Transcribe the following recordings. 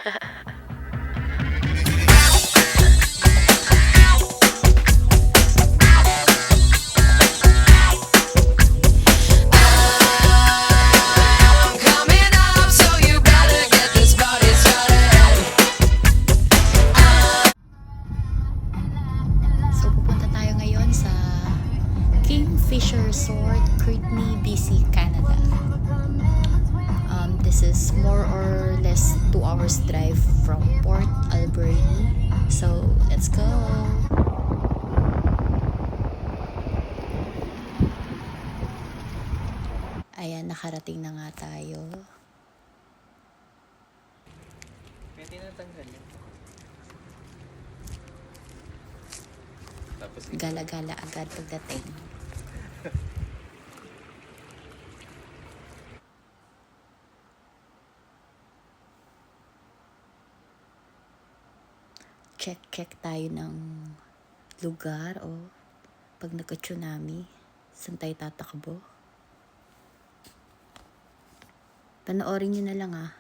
So, pupunta tayo ngayon sa Kingfisher Resort, Courtney, BC, Canada. This is more or less 2 hours drive from Port Alberni. So, let's go! Ayan, nakarating na nga tayo. Pwede na tanggal yun. Tapos Gala-gala agad pagdating. Check tayo ng lugar o pag nagka-tsunami, saan tayo tatakbo. Panoorin nyo na lang ah.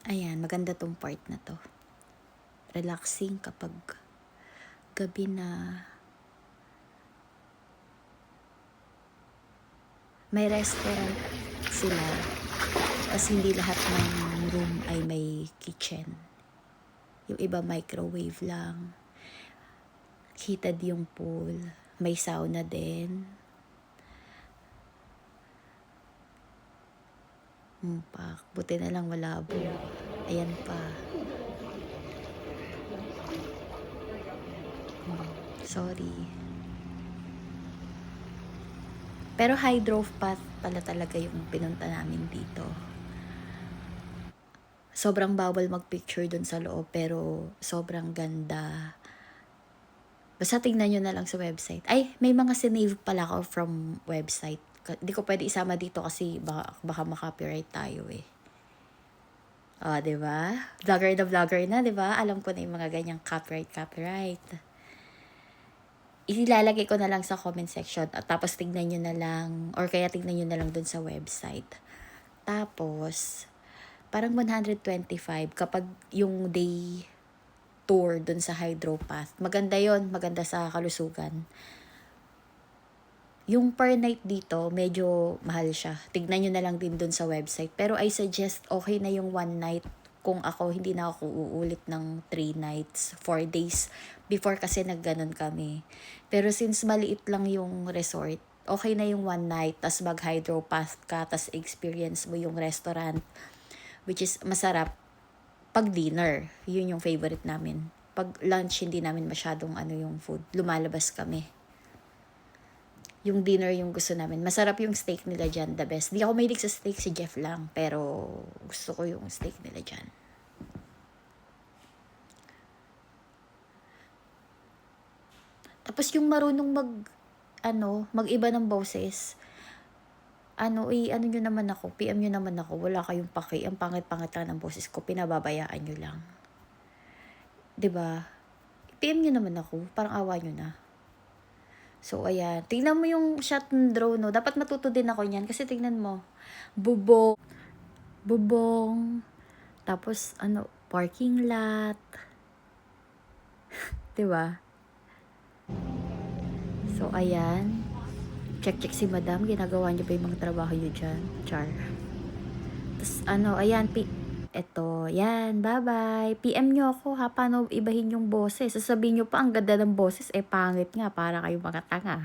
Ayan, maganda tong part na to. Relaxing kapag gabi na. May restaurant sila. Kasi hindi lahat ng room ay may kitchen. Yung iba microwave lang. Heated yung pool. May sauna din. Buti na lang malabo. Ayan pa. Sorry. Pero hydro path pala talaga yung pinunta namin dito. Sobrang bawal mag-picture dun sa loob, pero sobrang ganda. Basta tingnan nyo na lang sa website. Ay, may mga sinave pala ako from website. Hindi ko pwede isama dito kasi baka ma-copyright tayo eh. Oh, 'di ba? Vlogger na, 'di ba? Alam ko na yung mga ganyang copyright. Ilalagay ko na lang sa comment section at tapos tignan nyo na lang or kaya tignan nyo na lang dun sa website. Tapos, parang 125 kapag yung day tour dun sa hydropath. Maganda yon, maganda sa kalusugan. Yung per night dito, medyo mahal siya. Tignan nyo na lang din dun sa website. Pero I suggest okay na yung 1 night kung ako, hindi na ako uulit ng 3 nights, 4 days. Before kasi nagganon kami. Pero since maliit lang yung resort, okay na yung 1 night, tas mag-hydropath ka, tas experience mo yung restaurant, which is masarap. Pag dinner, yun yung favorite namin. Pag lunch, hindi namin masyadong yung food. Lumalabas kami. Yung dinner yung gusto namin. Masarap yung steak nila dyan, the best. Di ako mahilig sa steak, si Jeff lang. Pero gusto ko yung steak nila dyan. Tapos yung marunong mag-iba ng boses. Ano nyo naman ako, PM nyo naman ako. Wala kayong paki. Ang pangit-pangit lang ng boses ko, pinababayaan nyo lang. 'Di ba? PM nyo naman ako, parang awa nyo na. So, ayan. Tingnan mo yung shot ng drone, no? Dapat matuto din ako niyan. Kasi tingnan mo. Bubong. Tapos, parking lot. Diba? So, ayan. Check si madam. Ginagawa niyo ba yung mga trabaho niyo dyan? Char. Tapos, ayan. Eto, yan, bye-bye. PM nyo ako ha, paano ibahin yung boses. Sasabihin nyo pa, ang ganda ng boses, pangit nga, para kayo mga tanga.